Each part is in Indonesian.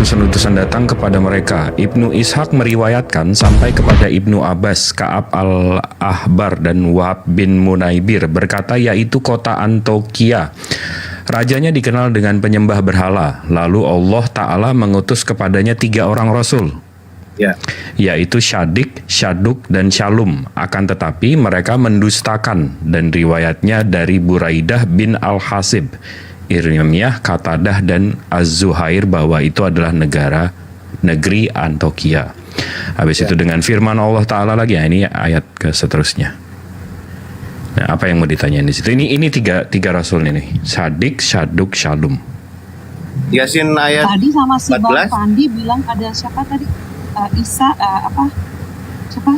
utusan-utusan datang kepada mereka. Ibnu Ishaq meriwayatkan sampai kepada Ibnu Abbas, Ka'ab al-Ahbar dan Wahab bin Munaibir berkata, yaitu kota Antokia. Rajanya dikenal dengan penyembah berhala. Lalu Allah Ta'ala mengutus kepadanya 3 orang Rasul, yaitu Syadik, Syaduk, dan Syalum. Akan tetapi mereka mendustakan, dan riwayatnya dari Buraidah bin Al-Hasib, Irmiyah, Qatadah, dan Az-Zuhair bahwa itu adalah negeri Antokia. Habis itu dengan firman Allah Ta'ala lagi, ini ayat ke seterusnya. Nah, apa yang mau ditanyain di situ? Ini tiga rasul ini, Syadik, Syaduk, Syalum. Yasin ayat tadi sama si 14. Bang Fandi bilang ada siapa tadi? Siapa?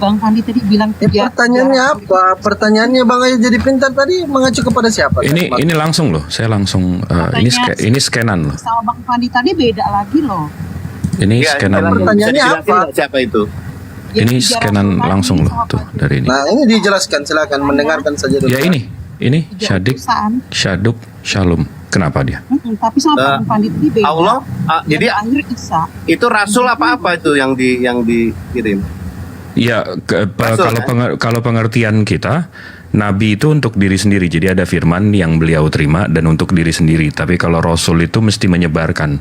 Bang Fandi tadi bilang pertanyaannya apa? Pertanyaannya Bang Ayu jadi pintar tadi mengacu kepada siapa? Ini langsung loh, saya langsung ini scanan loh. sama Bang Fandi tadi beda lagi loh. Ini scanan. Pertanyaannya apa? Siapa itu? Ini scanan langsung loh tuh dari ini. Nah, ini dijelaskan, silakan mendengarkan saja dulu. Ya ini Syadik, Syaduk, Syalum. Kenapa dia? Tapi sama Bang Fandi tadi beda. Allah, jadi akhir Isa. itu rasul apa itu yang dikirim? Ya, kalau pengertian kita, Nabi itu untuk diri sendiri. Jadi ada firman yang beliau terima dan untuk diri sendiri. Tapi kalau Rasul itu mesti menyebarkan.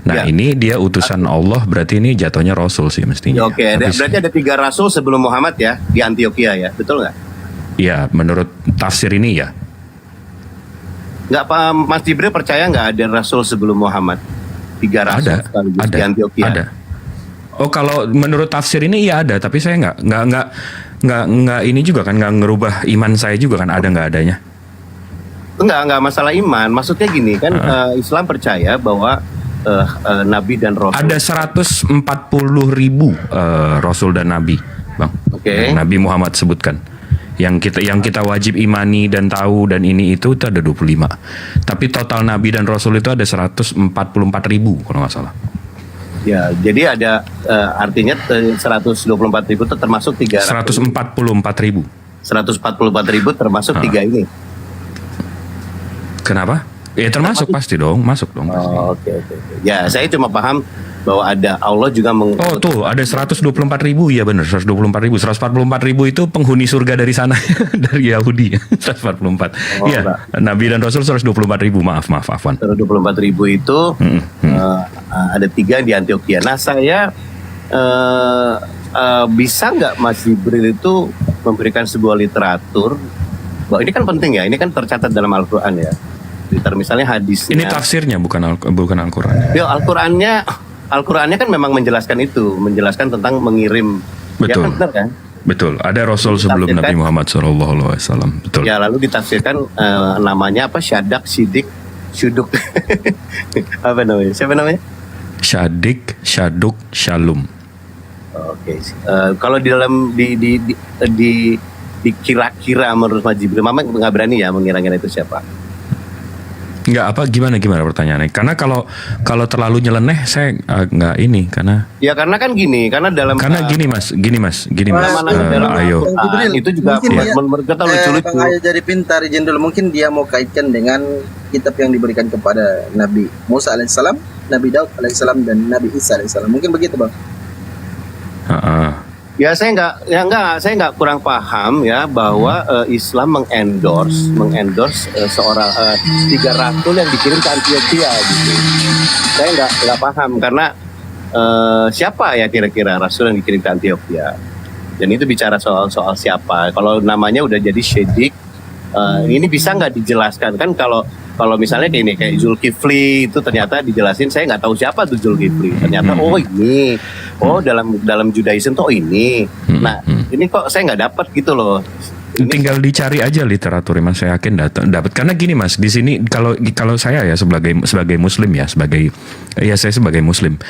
Nah ini dia utusan Allah, berarti ini jatuhnya Rasul sih mestinya. Oke, berarti ada 3 rasul sebelum Muhammad ya di Antioquia ya, betul nggak? Ya, menurut tafsir ini ya. Nggak, Pak Mas Jibril percaya nggak ada rasul sebelum Muhammad? 3 rasul sekaligus di Antioquia. Ada. Oh, kalau menurut tafsir ini ya ada, tapi saya nggak ini juga kan, nggak ngerubah iman saya juga kan, ada nggak adanya. Enggak masalah iman. Maksudnya gini kan, Islam percaya bahwa nabi dan rasul. Ada 140.000 rasul dan nabi, Bang. Oke. Nabi Muhammad sebutkan. Yang kita wajib imani dan tahu dan ini itu ada 25. Tapi total nabi dan rasul itu ada 144.000 kalau nggak salah. Ya, jadi ada artinya 124.000 itu termasuk 144.000. 144.000 termasuk 3 ini. Kenapa? Ya termasuk pasti dong, masuk dong. Oh, oke. Ya, saya cuma paham bahwa ada Allah juga Oh tuh ada 124.000, ya benar, 124.000. 144.000 itu penghuni surga dari sana dari Yahudi. 144. Iya, Nabi dan Rasul 124.000. Maaf, Afwan. 124.000 itu ada 3 di Antioquia. Nah, saya bisa nggak Mas Jibril itu memberikan sebuah literatur bahwa ini kan penting ya, ini kan tercatat dalam Al-Quran ya. Misalnya hadisnya. Ini tafsirnya bukan Al-Quran. Ya, Al-Qurannya kan memang menjelaskan itu, menjelaskan tentang mengirim. Betul. Ya kan, benar kan? Betul. Ada Rasul sebelum Nabi Muhammad SAW. Betul. Ya, lalu ditafsirkan namanya apa? Syadak, Sidik, Syuduk. Apa namanya? Siapa namanya? Syadik, Syaduk, Syalum. Oke. Kalau di dalam dikira-kira menurut Mas Jibril, Mama nggak berani ya mengira-ngira itu siapa? Nggak, apa gimana pertanyaannya? Karena kalau terlalu nyeleneh saya nggak ini, karena kan gini, gini mas, ayo itu juga menurut kita lucu-lucu. Ayo jadi pintar, izin dulu, mungkin dia mau kaitkan dengan kitab yang diberikan kepada Nabi Musa alaihissalam, Nabi Daud alaihissalam, dan Nabi Isa alaihissalam. Mungkin begitu, Bang. Ya saya nggak kurang paham ya bahwa Islam mengendorse seorang 3 rasul yang dikirim ke Antioquia gitu. Saya nggak paham karena siapa ya kira-kira rasul yang dikirim ke Antioquia. Dan itu bicara soal siapa. Kalau namanya udah jadi Syadik, ini bisa nggak dijelaskan kan? Kalau misalnya kayak Zulkifli itu ternyata dijelasin, saya nggak tahu siapa tuh Zulkifli. Ternyata ini, dalam Judaism tuh ini. Nah ini kok saya nggak dapat gitu loh. Tinggal dicari aja literatur, mas. Saya yakin dapat. Karena gini mas, di sini kalau saya ya sebagai Muslim ya, saya sebagai Muslim.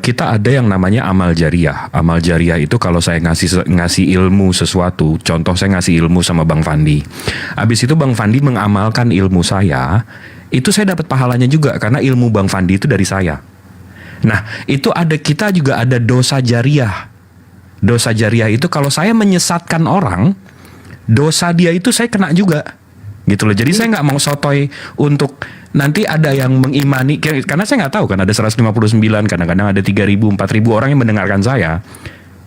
Kita ada yang namanya amal jariah. Amal jariah itu kalau saya ngasih ilmu sesuatu, contoh saya ngasih ilmu sama Bang Fandi. Habis itu Bang Fandi mengamalkan ilmu saya, itu saya dapat pahalanya juga karena ilmu Bang Fandi itu dari saya. Nah, kita juga ada dosa jariah. Dosa jariah itu kalau saya menyesatkan orang, dosa dia itu saya kena juga. gitu loh. Jadi saya nggak mau sotoy untuk nanti ada yang mengimani, karena saya nggak tahu kan ada 159, kadang-kadang ada 3.000, 4.000 orang yang mendengarkan saya.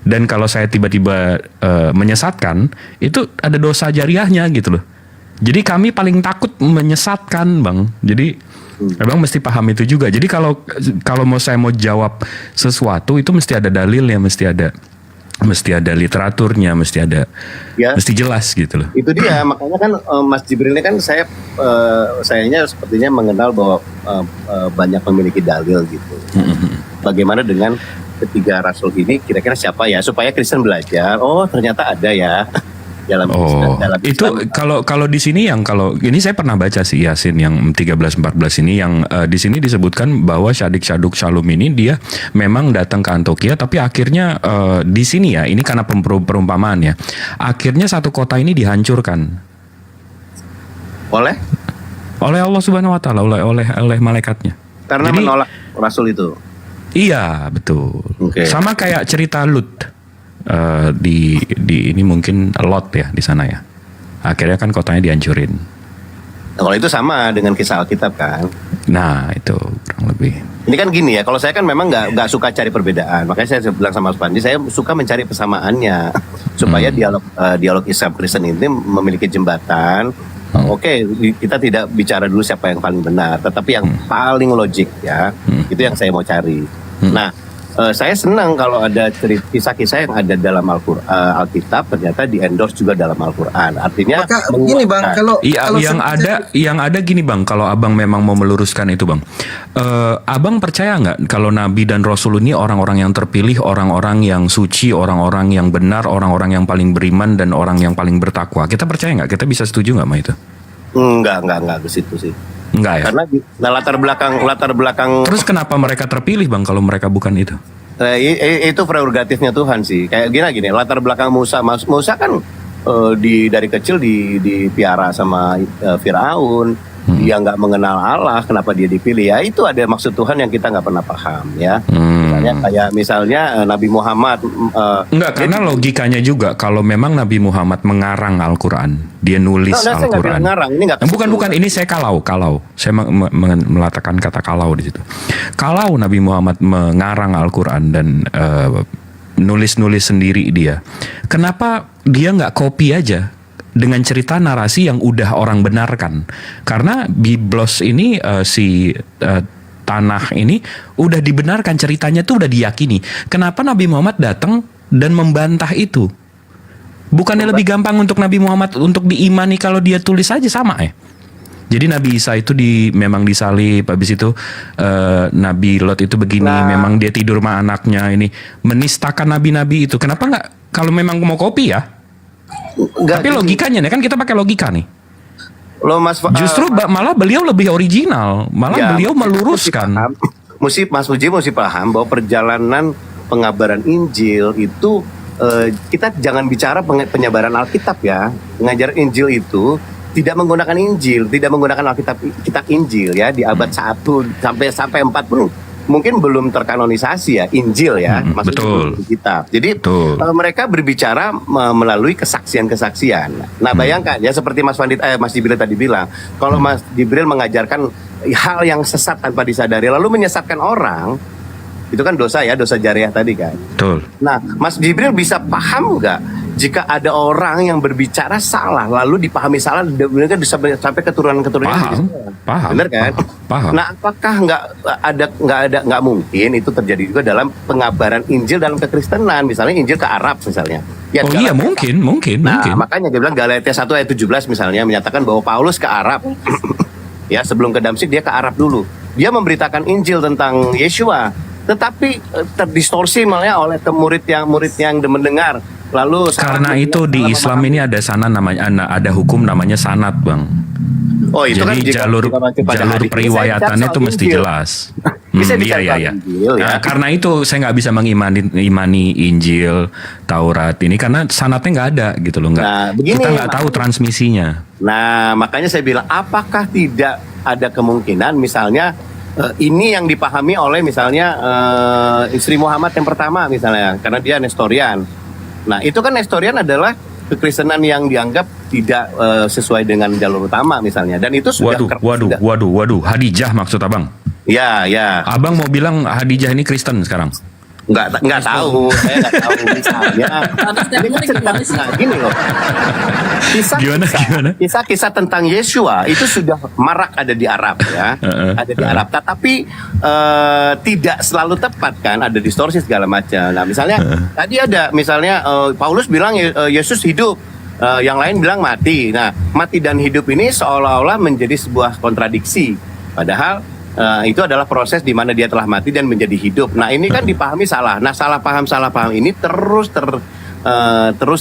Dan kalau saya tiba-tiba menyesatkan, itu ada dosa jariahnya gitu loh. Jadi kami paling takut menyesatkan, Bang. Jadi Abang mesti paham itu juga. Jadi kalau saya mau jawab sesuatu itu mesti ada dalilnya, mesti ada literaturnya, mesti jelas gitu loh. Itu dia, makanya kan Mas Jibril ini kan sayanya sepertinya mengenal bahwa banyak memiliki dalil gitu. Bagaimana dengan ketiga rasul ini, kira-kira siapa ya, supaya Kristen belajar, oh ternyata ada ya dalam dalam itu Islam. kalau di sini kalau ini saya pernah baca sih Yasin yang 13-14 ini yang di sini disebutkan bahwa Syadik-Syaduk Shalom ini dia memang datang ke Antioquia, tapi akhirnya di sini ya, ini karena perumpamaan ya, akhirnya satu kota ini dihancurkan oleh Allah Subhanahu Wa Taala, oleh malaikatnya. Karena Jadi, menolak rasul itu. Iya betul. Oke. Sama kayak cerita Lut. Di ini mungkin Lot ya di sana ya. Akhirnya kan kotanya dihancurin. Nah, kalau itu sama dengan kisah Alkitab kan. Nah itu kurang lebih. Ini kan gini ya, kalau saya kan memang nggak suka cari perbedaan. Makanya saya bilang sama Mas Pandi, saya suka mencari persamaannya supaya dialog Islam Kristen ini memiliki jembatan. Oke, kita tidak bicara dulu siapa yang paling benar, tetapi yang paling logik ya, itu yang saya mau cari. Nah, saya senang kalau ada kisah-kisah yang ada dalam Alkitab ternyata di-endorse juga dalam Al-Quran. Artinya Maka gini Bang, kalau yang ada gini Bang, kalau Abang memang mau meluruskan itu Bang, Abang percaya nggak kalau Nabi dan Rasul ini orang-orang yang terpilih, orang-orang yang suci, orang-orang yang benar, orang-orang yang paling beriman dan orang yang paling bertakwa? Kita percaya nggak? Kita bisa setuju nggak sama itu? Enggak ke situ sih. Enggak ya? Karena latar belakang. Terus kenapa mereka terpilih Bang kalau mereka bukan itu? Itu prerogatifnya Tuhan sih. Kayak gini, latar belakang Musa kan dari kecil dipiara sama Firaun. Dia nggak mengenal Allah, kenapa dia dipilih? Ya itu ada maksud Tuhan yang kita nggak pernah paham ya. Misalnya Nabi Muhammad. Enggak, karena logikanya juga kalau memang Nabi Muhammad mengarang Al-Quran, dia nulis Al-Quran. Bukan, ini saya kalau saya meletakkan kata kalau di situ. Kalau Nabi Muhammad mengarang Al-Quran dan nulis sendiri dia, kenapa dia nggak copy aja dengan cerita narasi yang udah orang benarkan? Karena Biblos ini tanah ini udah dibenarkan, ceritanya tuh udah diyakini. Kenapa Nabi Muhammad datang dan membantah itu? Bukannya lebih gampang untuk Nabi Muhammad untuk diimani kalau dia tulis aja sama ya? Jadi Nabi Isa itu memang disalib, habis itu Nabi Lot itu begini, memang dia tidur sama anaknya, ini menistakan nabi-nabi itu. Kenapa nggak, kalau memang mau copy ya? Tapi logikanya nih kan kita pakai logika nih. Justru malah beliau lebih original, beliau meluruskan. Mas Uji mesti paham bahwa perjalanan pengabaran Injil itu kita jangan bicara penyebaran Alkitab ya. Mengajar Injil itu tidak menggunakan Injil, tidak menggunakan Alkitab, kitab Injil ya di abad 1 sampai 4 pun mungkin belum terkanonisasi ya Injil ya, maksudnya kitab. Jadi mereka berbicara melalui kesaksian-kesaksian. Nah, bayangkan ya seperti Mas Jibril tadi bilang, kalau Mas Jibril mengajarkan hal yang sesat tanpa disadari lalu menyesatkan orang, itu kan dosa ya, dosa jariah tadi kan. Betul. Nah, Mas Jibril bisa paham nggak jika ada orang yang berbicara salah lalu dipahami salah dan sampai keturunan-keturunan? Paham. Benar kan? Paham. Nah, apakah nggak mungkin itu terjadi juga dalam pengabaran Injil dalam kekristenan, misalnya Injil ke Arab misalnya? Ya, iya mungkin. Nah, makanya dia bilang Galatia 1 ayat 17 misalnya menyatakan bahwa Paulus ke Arab. Ya, sebelum ke Damsyik dia ke Arab dulu. Dia memberitakan Injil tentang Yeshua, tetapi terdistorsi malah oleh murid yang mendengar. Lalu karena itu di Islam ini ada ada hukum namanya sanad, Bang. Oh, itu jadi kan jalur periwayatannya itu mesti jelas. Iya. Nah, karena itu saya nggak bisa mengimani Injil, Taurat ini karena sanadnya nggak ada gitu loh, kita nggak tahu transmisinya. Nah, makanya saya bilang apakah tidak ada kemungkinan misalnya ini yang dipahami oleh misalnya istri Muhammad yang pertama misalnya, karena dia Nestorian. Nah, itu kan Nestorian adalah kekristenan yang dianggap tidak sesuai dengan jalur utama misalnya. Dan itu sudah Waduh, Hadijah maksud abang? Ya. Abang mau bilang Hadijah ini Kristen sekarang? Nggak tahu, saya nggak tahu misalnya. Ini kan cerita gini loh. Gimana? Kisah-kisah tentang Yesua itu sudah marak ada di Arab ya, ada di Arab. Tetapi tidak selalu tepat kan, ada distorsi segala macam. Nah misalnya tadi ada misalnya Paulus bilang Yesus hidup. Yang lain bilang mati. Nah, mati dan hidup ini seolah-olah menjadi sebuah kontradiksi. Padahal itu adalah proses di mana dia telah mati dan menjadi hidup. Nah, ini kan dipahami salah. Nah, salah paham ini terus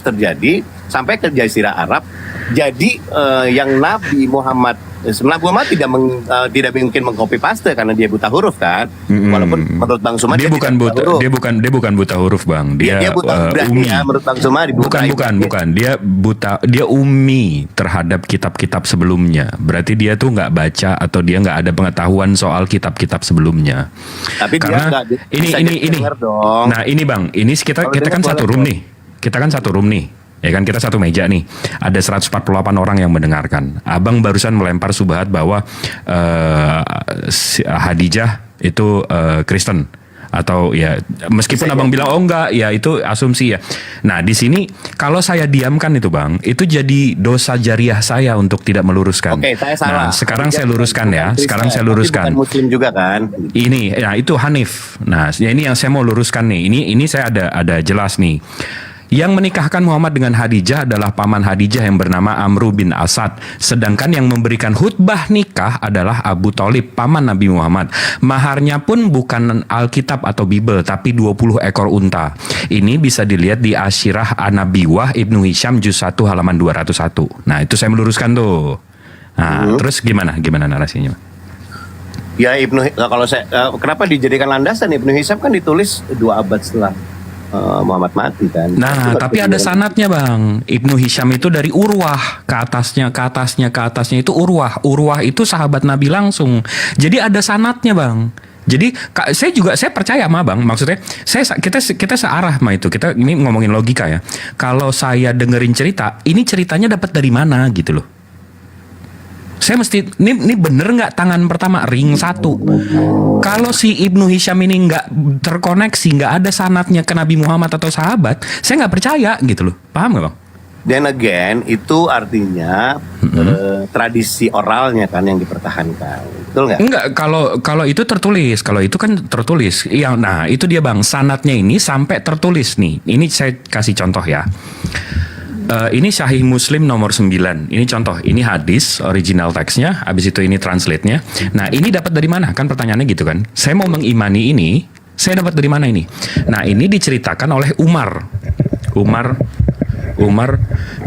terjadi sampai ke Jazirah Arab. Jadi yang Nabi Muhammad tidak mungkin mengcopy paste karena dia buta huruf kan. Walaupun menurut Bang Suma dia bukan buta huruf Bang. Dia buta umi. ya, menurut Bang Suma Bukan. Dia ummi terhadap kitab-kitab sebelumnya. Berarti dia tuh nggak baca atau dia nggak ada pengetahuan soal kitab-kitab sebelumnya. Tapi karena dia ini. Nah, ini Bang, ini kita kan satu room nih. Kita kan satu room nih. Ya kan kita satu meja nih, ada 148 orang yang mendengarkan. Abang barusan melempar subhat bahwa Hadijah itu Kristen atau ya meskipun abang bilang oh enggak, ya itu asumsi ya. Nah di sini kalau saya diamkan itu Bang, itu jadi dosa jariah saya untuk tidak meluruskan. Oke, saya salah. Nah sekarang saya luruskan ya. Sekarang saya luruskan. Bukan Muslim juga kan? Ini, ya itu Hanif. Nah ini yang saya mau luruskan nih. Ini saya ada jelas nih. Yang menikahkan Muhammad dengan Hadijah adalah paman Hadijah yang bernama Amru bin Asad. Sedangkan yang memberikan khutbah nikah adalah Abu Thalib, paman Nabi Muhammad. Maharnya pun bukan Alkitab atau Bible, tapi 20 ekor unta. Ini bisa dilihat di Asyirah An-Nabiwah Ibnu Hisham juz 1 halaman 201. Nah itu saya meluruskan tuh. Nah terus gimana narasinya? Ya kalau saya kenapa dijadikan landasan Ibnu Hisham kan ditulis 2 abad setelah Muhammad mati kan. Nah, tapi ada sanadnya Bang. Ibnu Hisham itu dari Urwah ke atasnya itu Urwah. Urwah itu sahabat Nabi langsung. Jadi ada sanadnya Bang. Jadi saya percaya sama Bang. Maksudnya kita searah sama itu. Kita ini ngomongin logika ya. Kalau saya dengerin cerita, ini ceritanya dapat dari mana gitu loh. Saya mesti ini bener nggak tangan pertama ring 1. Kalau si Ibnu Hisham ini nggak terkoneksi, nggak ada sanadnya ke Nabi Muhammad atau sahabat, saya nggak percaya gitu loh. Paham nggak Bang? Then again itu artinya tradisi oralnya kan yang dipertahankan, betul nggak? Enggak, kalau itu tertulis, kalau itu kan tertulis. Iya, nah itu dia Bang, sanadnya ini sampai tertulis nih. Ini saya kasih contoh ya. Ini Sahih Muslim nomor 9. Ini contoh, ini hadis original teksnya, habis itu ini translate-nya. Nah, ini dapat dari mana? Kan pertanyaannya gitu kan. Saya mau mengimani ini, saya dapat dari mana ini? Nah, ini diceritakan oleh Umar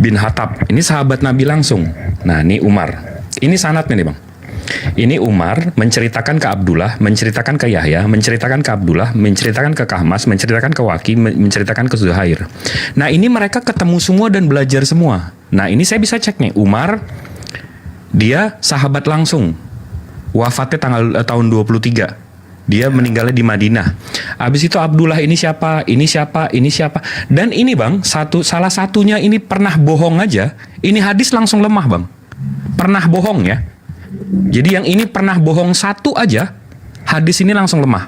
bin Khattab. Ini sahabat Nabi langsung. Nah, ini Umar. Ini sanadnya nih, Bang. Ini Umar menceritakan ke Abdullah, menceritakan ke Yahya, menceritakan ke Abdullah, menceritakan ke Kahmas, menceritakan ke Waki, menceritakan ke Zuhair. Nah ini mereka ketemu semua dan belajar semua. Nah ini saya bisa cek nih, Umar dia sahabat langsung, wafatnya tahun 23. Dia meninggalnya di Madinah. Habis itu Abdullah ini siapa? Dan ini Bang, salah satunya ini pernah bohong aja. Ini hadis langsung lemah Bang. Pernah bohong ya. Jadi yang ini pernah bohong satu aja, hadis ini langsung lemah.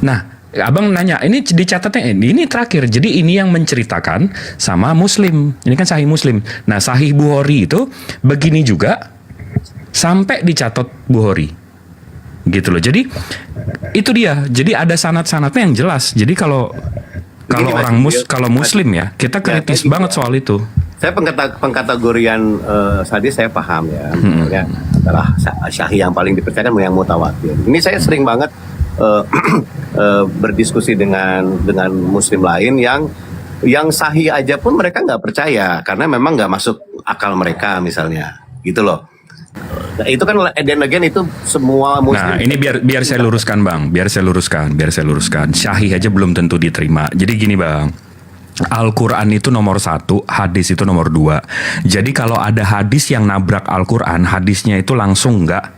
Nah, abang nanya, ini dicatatnya, ini terakhir. Jadi ini yang menceritakan sama Muslim. Ini kan Sahih Muslim. Nah, Sahih Bukhari itu begini juga, sampai dicatat Bukhari. Gitu loh. Jadi itu dia. Jadi ada sanad-sanadnya yang jelas. Jadi kalau kalau Muslim ya, kita kritis banget soal itu. Saya pengkategorian sadis saya paham ya, misalnya adalah syahih yang paling dipercayakan yang mutawatir. Ini saya sering banget berdiskusi dengan Muslim lain yang sahih aja pun mereka nggak percaya karena memang nggak masuk akal mereka misalnya, gitu loh. Nah, itu kan again itu semua Muslim. Nah ini biar saya luruskan Bang, biar saya luruskan. Syahih aja belum tentu diterima. Jadi gini Bang. Al-Quran itu nomor 1, hadis itu nomor 2. Jadi kalau ada hadis yang nabrak Al-Quran, hadisnya itu langsung enggak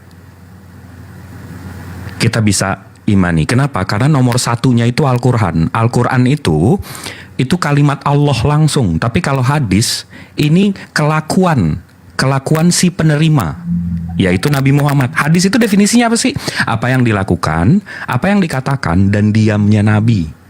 kita bisa imani. Kenapa? Karena nomor 1-nya itu Al-Quran. Al-Quran itu itu kalimat Allah langsung. Tapi kalau hadis ini kelakuan si penerima, yaitu Nabi Muhammad. Hadis itu definisinya apa sih? Apa yang dilakukan, apa yang dikatakan, dan diamnya Nabi.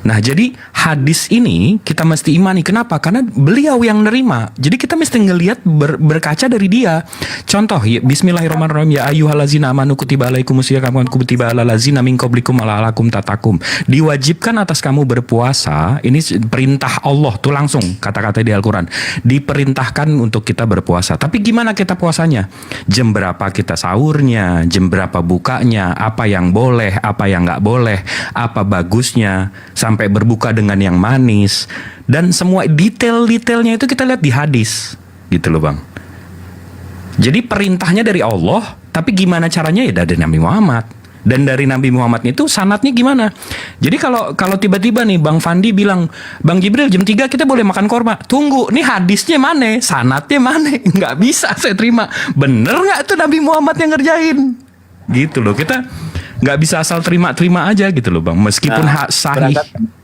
Nah, jadi hadis ini kita mesti imani. Kenapa? Karena beliau yang nerima. Jadi kita mesti ngelihat berkaca dari dia. Contoh, ya, Bismillahirrahmanirrahim. Ya ayyuhallazina amanu kutiba alaikumusiyam kama kutiba alal ladzina min qablikum la'allakum tattaqun. Diwajibkan atas kamu berpuasa. Ini perintah Allah tuh langsung kata-kata di Al-Qur'an. Diperintahkan untuk kita berpuasa. Tapi gimana kita puasanya? Jam berapa kita sahurnya? Jam berapa bukanya? Apa yang boleh? Apa yang nggak boleh? Apa bagusnya? Sampai berbuka dengan yang manis, dan semua detail-detailnya itu kita lihat di hadis gitu loh Bang. Jadi perintahnya dari Allah, tapi gimana caranya ya dari Nabi Muhammad. Dan dari Nabi Muhammad itu sanatnya gimana? Jadi kalau tiba-tiba nih Bang Fandi bilang, Bang Jibril jam 3 kita boleh makan korma. Tunggu, nih hadisnya mana? Sanatnya mana? Nggak bisa saya terima. Bener nggak tuh Nabi Muhammad yang ngerjain? Gitu loh, kita nggak bisa asal terima aja gitu loh Bang, meskipun sahih.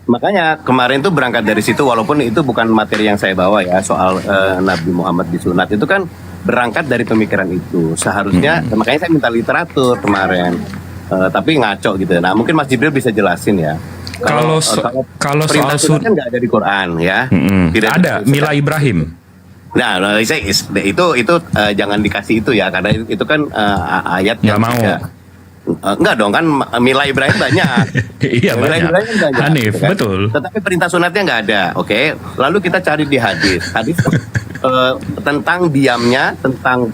Makanya kemarin tuh berangkat dari situ, walaupun itu bukan materi yang saya bawa ya, soal Nabi Muhammad disunat, itu kan berangkat dari pemikiran itu. Seharusnya, makanya saya minta literatur kemarin, tapi ngaco gitu. Nah mungkin Mas Jibril bisa jelasin ya. Kalau soal sunat kan nggak ada di Quran ya. Tidak ada. Mila Ibrahim. Nah, itu jangan dikasih itu ya, karena itu kan ayat yang mau. Enggak dong, kan Mila Ibrahim banyak. Iya, Mila banyak. Ibrahim banyak. Hanif, kan? betul. Tetapi perintah sunatnya nggak ada. Oke. Lalu kita cari di hadis. Hadis tentang diamnya, tentang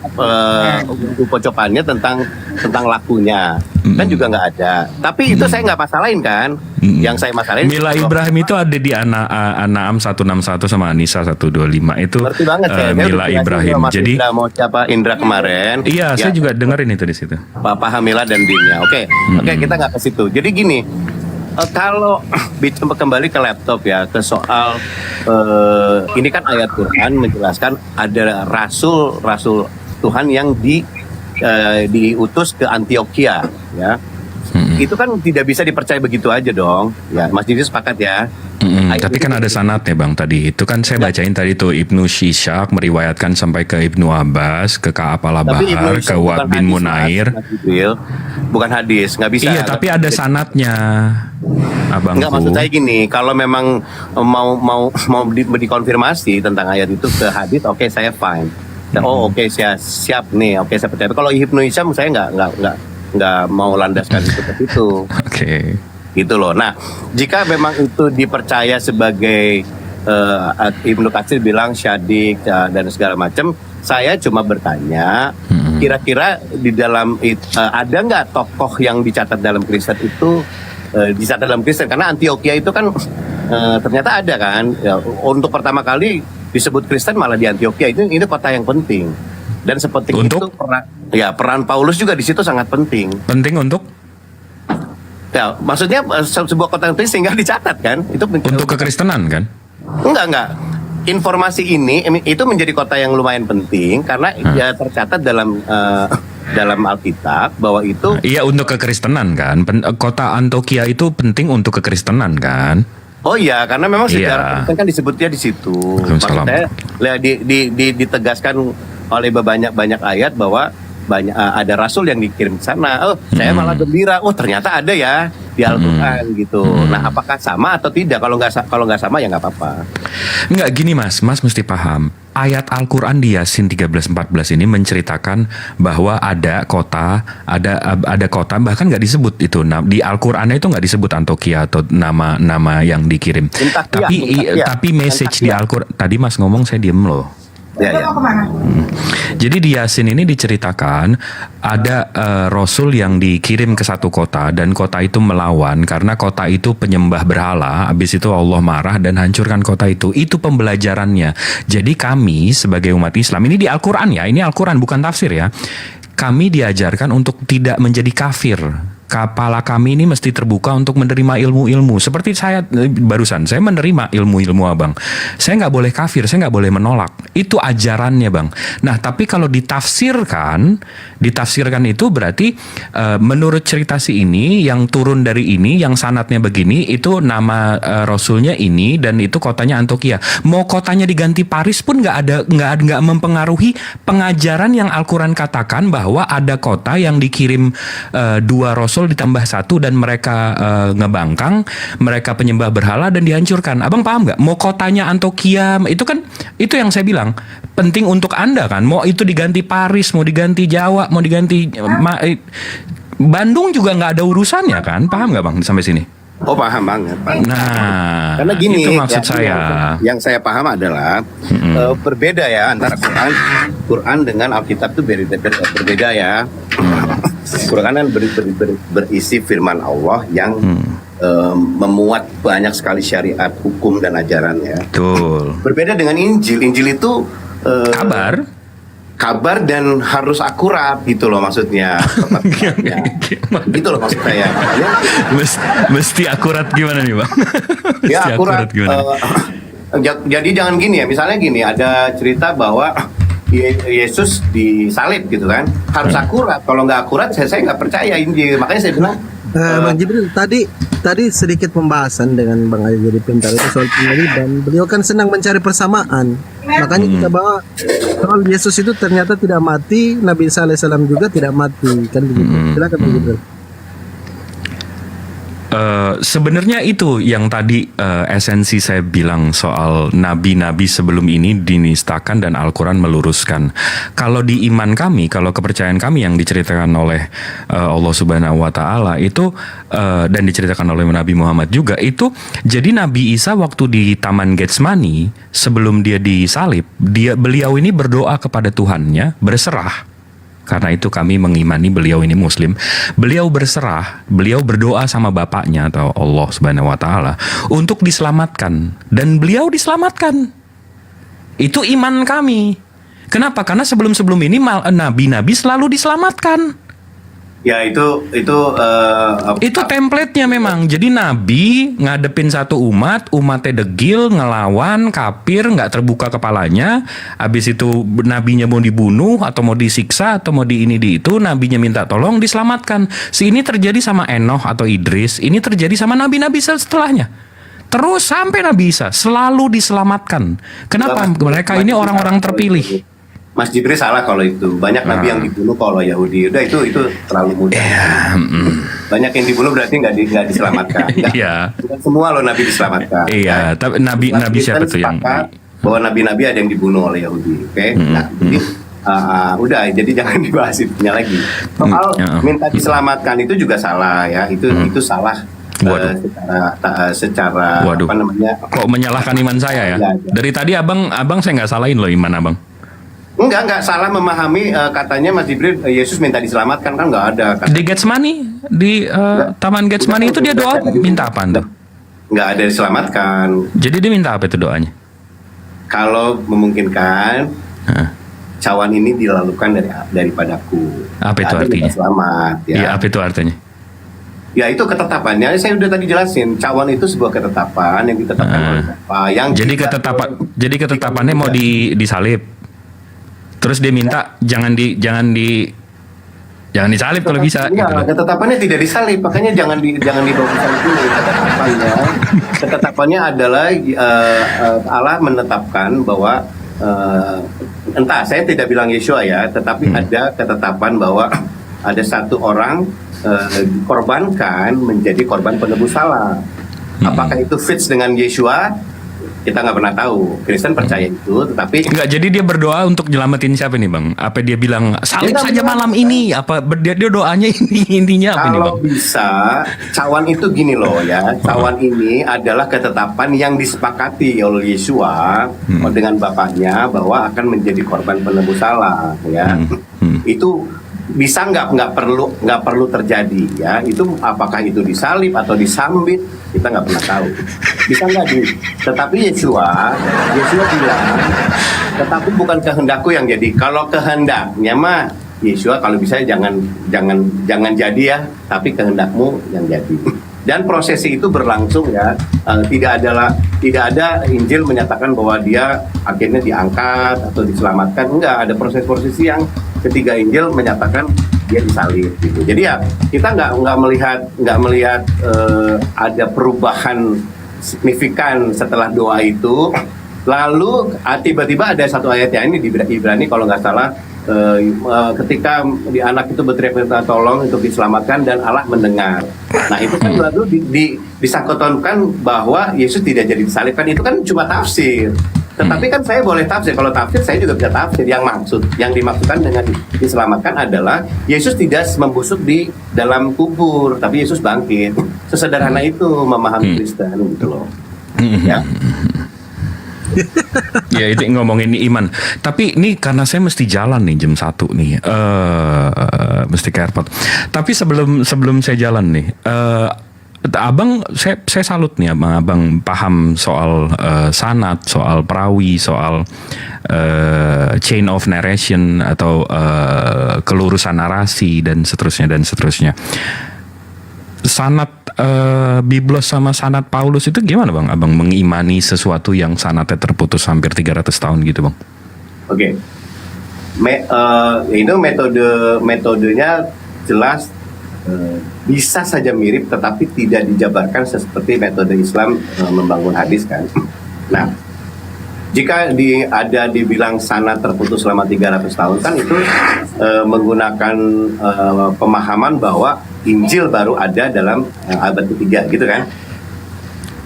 upocopannya, tentang lakunya. Kan juga nggak ada. Tapi itu saya nggak masalahin kan. Yang saya masalahin Mila Ibrahim itu ada di An'am 161 sama An-Nisa 125 itu. Ngerti banget saya. Mila Ibrahim. Jadi Indra, mau siapa Indra kemarin. Iya, ya, saya juga dengerin itu di situ. Paham Mila dan dinnya. Oke, kita nggak ke situ. Jadi gini, kalau kembali ke laptop ya, ke soal ini kan ayat Quran menjelaskan ada rasul Tuhan yang diutus ke Antioquia ya. Itu kan tidak bisa dipercaya begitu aja dong. Ya, Mas Didi sepakat ya. Tapi kan ada sanatnya Bang tadi. Itu kan saya bacain tadi tuh Ibnu Shishak meriwayatkan sampai ke Ibnu Abbas, ke Ka'ab al-Bahar, ke Wahab bin Munair. Bukan hadis, nggak bisa. Iya, tapi ada sanatnya. Abangku. Nggak, maksud saya gini, kalau memang mau dikonfirmasi tentang ayat itu ke hadis, oke, saya fine. Oke, saya siap nih. Oke, saya percaya. Kalau Ibnu Hisham saya nggak mau landaskan itu ke situ. Oke. Gitu loh. Nah, jika memang itu dipercaya sebagai Ibnu Katsir bilang syadik dan segala macam, saya cuma bertanya, kira-kira di dalam ada nggak tokoh yang dicatat dalam Kristen itu dicatat dalam Kristen? Karena Antioquia itu kan ternyata ada kan. Ya, untuk pertama kali disebut Kristen malah di Antioquia. Ini kota yang penting. Dan seperti untuk? Itu peran Paulus juga di situ sangat penting. Penting untuk? Ya, maksudnya sebuah kota yang penting sehingga dicatat kan? Itu untuk kekristenan kan? Enggak. Informasi ini itu menjadi kota yang lumayan penting karena ya tercatat dalam Alkitab bahwa itu. Iya, untuk kekristenan kan. Kota Antioquia itu penting untuk kekristenan kan? Oh iya, karena memang sejarah Kristen kan disebutnya di situ. Maksudnya ditegaskan oleh banyak ayat bahwa ada rasul yang dikirim ke sana. Saya malah gembira. Ternyata ada ya di Al-Quran gitu. Nah, apakah sama atau tidak? Kalau nggak sama ya nggak apa-apa. Nggak, gini Mas mesti paham. Ayat Al-Quran di Yasin 13-14 ini menceritakan bahwa ada kota, bahkan nggak disebut itu. Di Al-Quran itu nggak disebut Antioquia atau nama yang dikirim. Tapi message di Al-Quran. Tadi Mas ngomong saya diem loh. Ya. Jadi di Yasin ini diceritakan ada Rasul yang dikirim ke satu kota dan kota itu melawan karena kota itu penyembah berhala. Habis itu Allah marah dan hancurkan kota itu. Itu pembelajarannya. Jadi kami sebagai umat Islam, ini di Al-Quran ya, ini Al-Quran bukan tafsir ya. Kami diajarkan untuk tidak menjadi kafir kepala kami ini mesti terbuka untuk menerima ilmu-ilmu. Seperti saya barusan, saya menerima ilmu-ilmu abang. Saya nggak boleh kafir, saya nggak boleh menolak. Itu ajarannya bang. Nah tapi kalau ditafsirkan itu berarti menurut cerita si ini yang turun dari ini, yang sanadnya begini, itu nama rasulnya ini dan itu kotanya Antioquia. Mau kotanya diganti Paris pun nggak mempengaruhi pengajaran yang Al-Quran katakan bahwa ada kota yang dikirim 2 rasul ditambah 1 dan mereka ngebangkang, mereka penyembah berhala dan dihancurkan. Abang paham nggak? Mau kotanya Antioquia itu kan itu yang saya bilang penting untuk Anda kan. Mau itu diganti Paris, mau diganti Jawa, mau diganti Bandung juga nggak ada urusannya kan? Paham nggak bang sampai sini? Oh paham banget. Nah, karena gini, itu maksud saya. Yang saya paham adalah berbeda ya antara Quran dengan Alkitab itu berbeda ya. Quran kan berisi firman Allah yang memuat banyak sekali syariat, hukum dan ajaran ya. Betul. Berbeda dengan Injil. Injil itu kabar dan harus akurat gitu loh maksudnya. Gitu loh maksud saya. Mesti akurat gimana nih bang? Ya akurat. Jadi jangan gini ya. Misalnya gini, ada cerita bahwa Yesus disalib gitu kan, harus akurat. Kalau nggak akurat, saya nggak percaya Injil. Makanya saya bilang, Bang Jibril, tadi sedikit pembahasan dengan Bang Ali jadi pintar itu soal pengaliban. Beliau kan senang mencari persamaan. Makanya kita bawa soal Yesus itu ternyata tidak mati, Nabi Isa alaihissalam juga tidak mati, kan begitu. Silakan Bang Jibril. Sebenarnya itu yang tadi esensi saya bilang soal nabi-nabi sebelum ini dinistakan dan Al-Quran meluruskan. Kalau di iman kami, kalau kepercayaan kami yang diceritakan oleh Allah Subhanahu Wa Taala itu dan diceritakan oleh Nabi Muhammad juga itu, jadi Nabi Isa waktu di Taman Getsemani sebelum dia disalib, beliau ini berdoa kepada Tuhannya, berserah. Karena itu kami mengimani beliau ini muslim. Beliau berserah, beliau berdoa sama bapaknya atau Allah Subhanahu Wa Taala untuk diselamatkan. Dan beliau diselamatkan. Itu iman kami. Kenapa? Karena sebelum-sebelum ini nabi-nabi selalu diselamatkan. ya itu template-nya memang. Jadi nabi ngadepin satu umatnya degil, ngelawan, kafir, nggak terbuka kepalanya. Habis itu nabinya mau dibunuh atau mau disiksa atau mau di ini di itu, nabinya minta tolong diselamatkan. Ini terjadi sama Enoh atau Idris, ini terjadi sama nabi-nabi setelahnya. Terus sampai Nabi Isa selalu diselamatkan. Kenapa? Mereka ini orang-orang terpilih. Mas Jibril salah kalau itu. Banyak nabi yang dibunuh kalau Yahudi. Udah itu terlalu mudah. Banyak yang dibunuh berarti nggak diselamatkan. Iya. Bukan semua loh nabi diselamatkan. Iya. Tapi nabi siapa tuh yang? Bahwa nabi-nabi ada yang dibunuh oleh Yahudi. Oke. Nah, jadi udah. Jadi jangan dibahas itunya lagi. Soal minta diselamatkan itu juga salah ya. Itu salah. Secara Waduh. apa namanya? Kok menyalahkan iman saya ya? Dari tadi abang saya nggak salahin loh iman abang. Enggak salah memahami katanya Mas Jibril Yesus minta diselamatkan, kan nggak ada. Di Getsemani, di Taman Getsemani itu dia doa minta apa anda? Nggak ada diselamatkan. Jadi dia minta apa itu doanya? Kalau memungkinkan, cawan ini dilalukan daripadaku. Apa itu artinya? Selamat. Ya, apa itu artinya? Ya itu ketetapannya. Saya udah tadi jelasin. Cawan itu sebuah ketetapan yang ditetapkan oleh Bapa. Jadi ketetapannya mau disalib. Terus dia minta jangan disalib kalau bisa. Iya, gitu. ketetapannya tidak disalib, makanya jangan dibawa ke salib dulu. Ketetapannya adalah Allah menetapkan bahwa entah saya tidak bilang Yeshua ya, tetapi ada ketetapan bahwa ada satu orang dikorbankan menjadi korban penebus salah. Apakah itu fits dengan Yeshua? Kita nggak pernah tahu. Kristen percaya itu, tetapi Enggak, jadi dia berdoa untuk nyelamatin siapa nih bang? Apa dia bilang salib saja malam ini? Apa dia doanya intinya apa nih bang? Kalau bisa, cawan itu gini loh ya. Cawan ini adalah ketetapan yang disepakati oleh Yeshua dengan bapaknya bahwa akan menjadi korban penebus salah ya. Itu bisa nggak perlu terjadi ya. Itu apakah itu disalib atau disambit, kita nggak pernah tahu. Bisa nggak tetapi Yeshua bilang, tetapi bukan kehendakku yang jadi. Kalau kehendaknya mah Yesua kalau bisa jangan jadi ya, tapi kehendakmu yang jadi. Dan prosesi itu berlangsung ya, tidak ada Injil menyatakan bahwa dia akhirnya diangkat atau diselamatkan, enggak, ada proses-prosesi yang ketiga Injil menyatakan dia disalib gitu. Jadi ya kita nggak melihat ada perubahan signifikan setelah doa itu. Lalu tiba-tiba ada satu ayat ya, ini di Ibrani kalau nggak salah, ketika di anak itu berteriak minta tolong untuk diselamatkan dan Allah mendengar. Nah itu kan lalu disangkutkan bahwa Yesus tidak jadi disalibkan, itu kan cuma tafsir. Tetapi kan saya boleh tafsir, kalau tafsir saya juga bisa tafsir. Yang dimaksudkan dengan diselamatkan adalah Yesus tidak membusuk di dalam kubur, tapi Yesus bangkit. Sesederhana itu memahami Kristen gitu loh. Ya. Ya itu ngomongin iman. Tapi ini karena saya mesti jalan nih jam 1 nih, mesti ke airport. Tapi sebelum saya jalan nih, abang, saya salut nih abang paham soal sanad, soal perawi, soal chain of narration atau kelurusan narasi dan seterusnya. Sanad Biblos sama sanad Paulus itu gimana bang? Abang mengimani sesuatu yang sanadnya terputus hampir 300 tahun gitu bang? Oke. Itu metodenya jelas bisa saja mirip, tetapi tidak dijabarkan seperti metode Islam membangun hadis kan. Nah, jika dibilang sanad terputus selama 300 tahun kan itu menggunakan pemahaman bahwa Injil baru ada dalam abad ketiga gitu kan.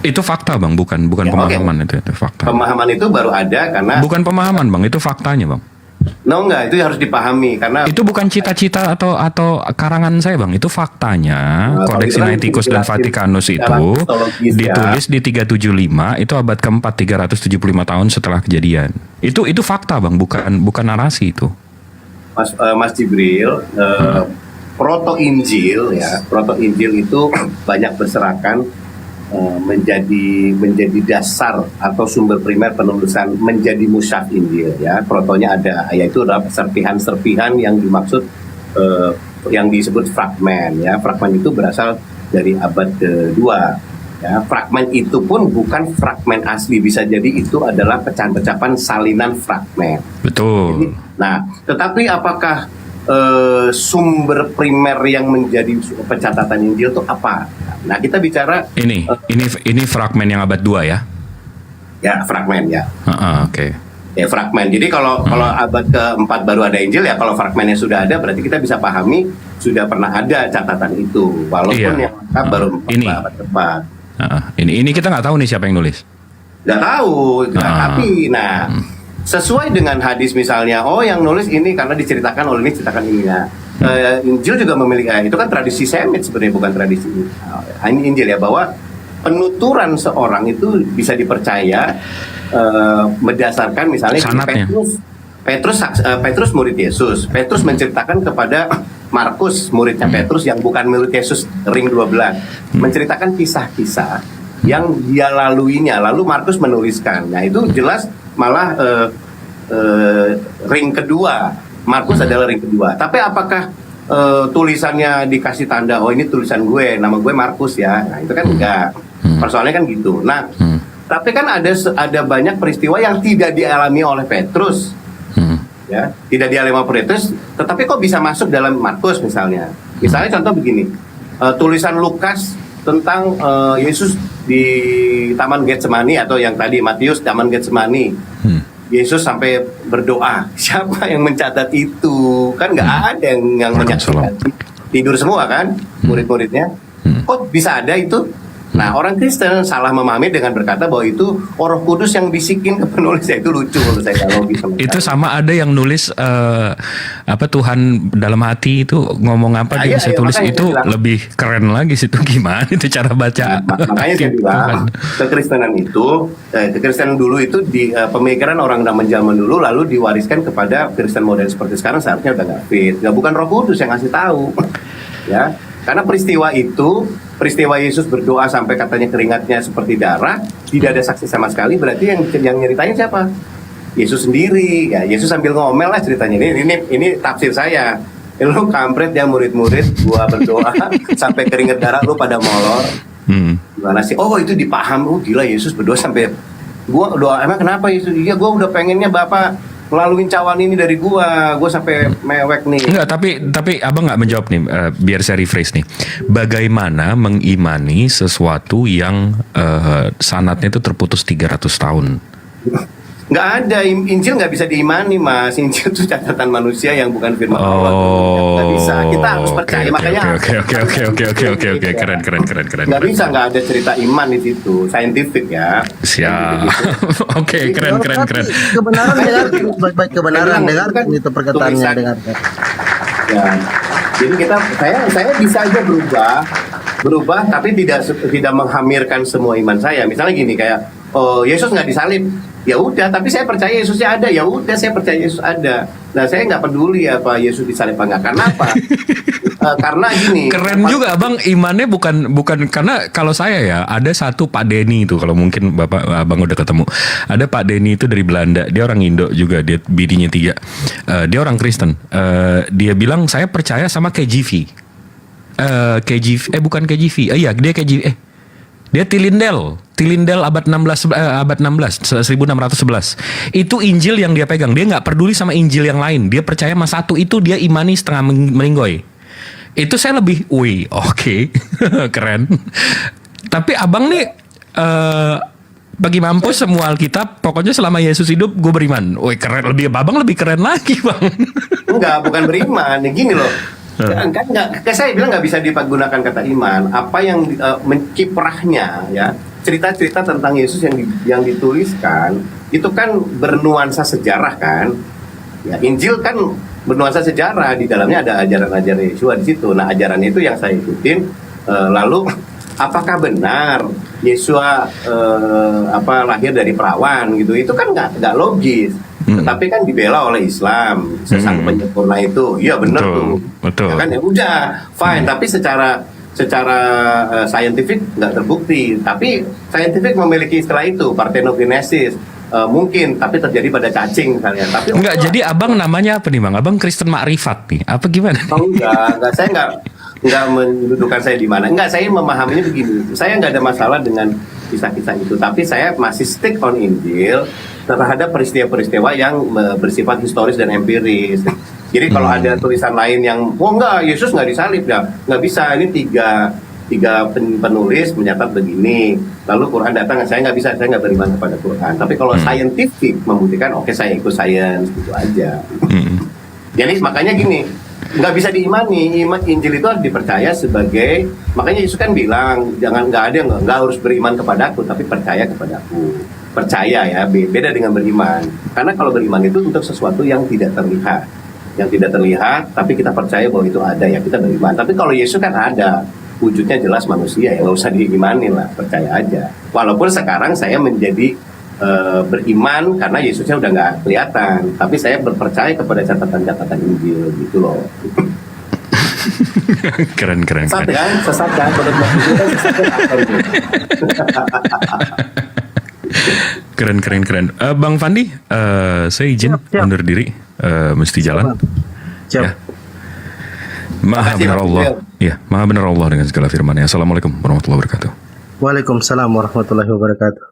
Itu fakta bang, bukan ya, pemahaman. Okay. Itu fakta. Pemahaman itu baru ada karena bukan pemahaman bang, itu faktanya bang. No, enggak, itu harus dipahami karena itu bukan cita-cita atau karangan saya bang, itu faktanya. Codex Sinaiticus dan Vaticanus itu ditulis di 375, itu abad keempat, 375 tahun setelah kejadian. Itu fakta bang, bukan narasi itu. Mas Jibril, Proto Injil itu banyak berserakan menjadi dasar atau sumber primer penulisan menjadi mushaf Injil ya. Protonya ada, yaitu adalah serpihan-serpihan yang dimaksud yang disebut fragmen ya. Fragmen itu berasal dari abad kedua ya. Fragmen itu pun bukan fragmen asli, bisa jadi itu adalah pecahan-pecahan salinan fragmen. Betul. Nah, tetapi apakah sumber primer yang menjadi pencatatan Injil itu apa? Nah, kita bicara ini fragmen yang abad 2 ya. Ya, fragmen ya. Oke. Ya, fragmen. Jadi kalau abad keempat baru ada Injil ya, kalau fragmennya sudah ada berarti kita bisa pahami sudah pernah ada catatan itu. Walaupun yang baru abad keempat. Ini kita nggak tahu nih siapa yang nulis. Nggak tahu. Tapi sesuai dengan hadis misalnya, yang nulis ini karena diceritakan oleh ini, ceritakan ini ya. Injil juga memiliki, itu kan tradisi Semit sebenarnya, bukan tradisi ini Injil ya, bahwa penuturan seorang itu bisa dipercaya berdasarkan misalnya Petrus murid Yesus. Petrus menceritakan kepada Markus muridnya Petrus yang bukan murid Yesus, ring 12, menceritakan kisah-kisah yang dia laluinya, lalu Markus menuliskan. Nah itu jelas malah ring kedua, Markus adalah ring kedua. Tapi apakah tulisannya dikasih tanda, ini tulisan gue, nama gue Markus ya? Nah itu kan enggak. Persoalannya kan gitu. Nah, tapi kan ada banyak peristiwa yang tidak dialami oleh Petrus, ya, tidak dialami oleh Petrus, tetapi kok bisa masuk dalam Markus misalnya. Misalnya contoh begini, tulisan Lukas tentang Yesus di Taman Getsemani, atau yang tadi Matius Taman Getsemani, Yesus sampai berdoa. Siapa yang mencatat itu? Kan nggak ada yang menyaksikan. Tidur semua kan murid-muridnya. Kok bisa ada itu? Nah, orang Kristen salah memahami dengan berkata bahwa itu Roh Kudus yang bisikin ke penulisnya. Itu lucu menurut saya kalau bisa. Itu sama ada yang nulis Tuhan dalam hati itu ngomong apa dia bisa tulis itu lebih keren lagi situ, gimana itu cara baca. Makanya saya bilang kekristenan dulu itu di pemikiran orang zaman dulu lalu diwariskan kepada Kristen modern seperti sekarang seharusnya udah nggak fit. Bukan Roh Kudus yang ngasih tahu. Ya. Karena peristiwa Yesus berdoa sampai katanya keringatnya seperti darah, tidak ada saksi sama sekali, berarti yang nyeritain siapa? Yesus sendiri. Ya, Yesus sambil ngomel lah ceritanya. Ini tafsir saya. Lu kampret ya murid-murid, gua berdoa sampai keringet darah lu pada molor. Gimana sih? Oh, itu dipaham. Oh, gila, Yesus berdoa sampai gua doa. Emang kenapa Yesus? Iya, gua udah pengennya Bapak ngelaluin cawan ini dari gua sampai mewek nih. Enggak, tapi abang nggak menjawab nih. Biar saya rephrase nih. Bagaimana mengimani sesuatu yang sanatnya itu terputus 300 tahun? Nggak ada, Injil nggak bisa diimani, Mas. Injil itu catatan manusia yang bukan firman Allah. Nggak bisa, kita harus percaya. Makanya Oke, keren. nggak bisa nggak ada cerita iman di situ, saintifik ya. Siap. Oke, keren. Kebenaran dengarkan, baik-baik kebenaran dengarkan itu perkataannya dengarkan. Ya, jadi saya bisa aja berubah, tapi tidak menghamirkan semua iman saya. Misalnya gini, kayak Yesus nggak disalib, ya udah, tapi saya percaya Yesusnya ada, ya udah, saya percaya Yesus ada. Nah, saya nggak peduli apa Yesus disalib apa nggak. Karena apa? Karena gini. Keren juga abang, imannya bukan karena kalau saya ya ada satu Pak Denny itu, kalau mungkin abang udah ketemu, ada Pak Denny itu dari Belanda, dia orang Indo juga, dia bininya 3, dia orang Kristen. Dia bilang saya percaya sama KJV. Bukan KJV, iya dia KJV. Dia Tilindel abad 16 1611. Itu Injil yang dia pegang. Dia nggak peduli sama Injil yang lain. Dia percaya sama satu itu, dia imani setengah meninggoy. Itu saya lebih, oke. Keren. Tapi abang nih bagi mampus semua Alkitab, pokoknya selama Yesus hidup gue beriman. Keren, abang lebih keren lagi, Bang. Enggak, bukan beriman. Gini loh. Kan saya bilang nggak bisa dipergunakan kata iman. Apa yang menciprahnya ya, cerita-cerita tentang Yesus yang dituliskan itu kan bernuansa sejarah kan. Ya, Injil kan bernuansa sejarah, di dalamnya ada ajaran-ajaran Yesus di situ. Nah, ajaran itu yang saya ikutin. Lalu apakah benar Yesus lahir dari perawan gitu? Itu kan nggak logis. Tetapi kan dibela oleh Islam, sesang penyempurna itu, iya benar tuh. Betul. Ya kan, ya udah, fine. Tapi secara saintifik nggak terbukti. Tapi saintifik memiliki istilah itu, parthenogenesis. Mungkin, tapi terjadi pada cacing misalnya. Tapi enggak, jadi abang namanya apa nih, Bang? Abang Kristen Makrifat nih, apa gimana? Oh, enggak, saya enggak mendudukan saya di mana. Enggak, saya memahaminya begini. Saya enggak ada masalah dengan kisah-kisah itu, tapi saya masih stick on Injil terhadap peristiwa-peristiwa yang bersifat historis dan empiris. Jadi kalau ada tulisan lain yang, enggak, Yesus enggak disalib, ya nggak bisa. Ini tiga penulis mencatat begini, lalu Quran datang, saya nggak beriman kepada Quran. Tapi kalau scientific membuktikan, oke, saya ikut sains, gitu aja. Jadi makanya gini, nggak bisa diimani. Injil itu harus dipercaya sebagai, makanya Yesus kan bilang, nggak harus beriman kepadaku, tapi percaya kepadaku. Percaya ya, beda dengan beriman. Karena kalau beriman itu untuk sesuatu yang tidak terlihat. Yang tidak terlihat, tapi kita percaya bahwa itu ada, ya kita beriman. Tapi kalau Yesus kan ada, wujudnya jelas manusia, ya nggak usah diimani lah, percaya aja. Walaupun sekarang saya menjadi beriman karena Yesusnya udah nggak kelihatan, tapi saya berpercaya kepada catatan-catatan Injil gitu loh. Keren. Sesat kan, Keren. Bang Fandi, saya izin undur diri, mesti jalan. Siap. Ya. Maha benar Allah. Ya, maha benar Allah dengan segala firman-Nya. Assalamualaikum warahmatullahi wabarakatuh. Waalaikumsalam warahmatullahi wabarakatuh.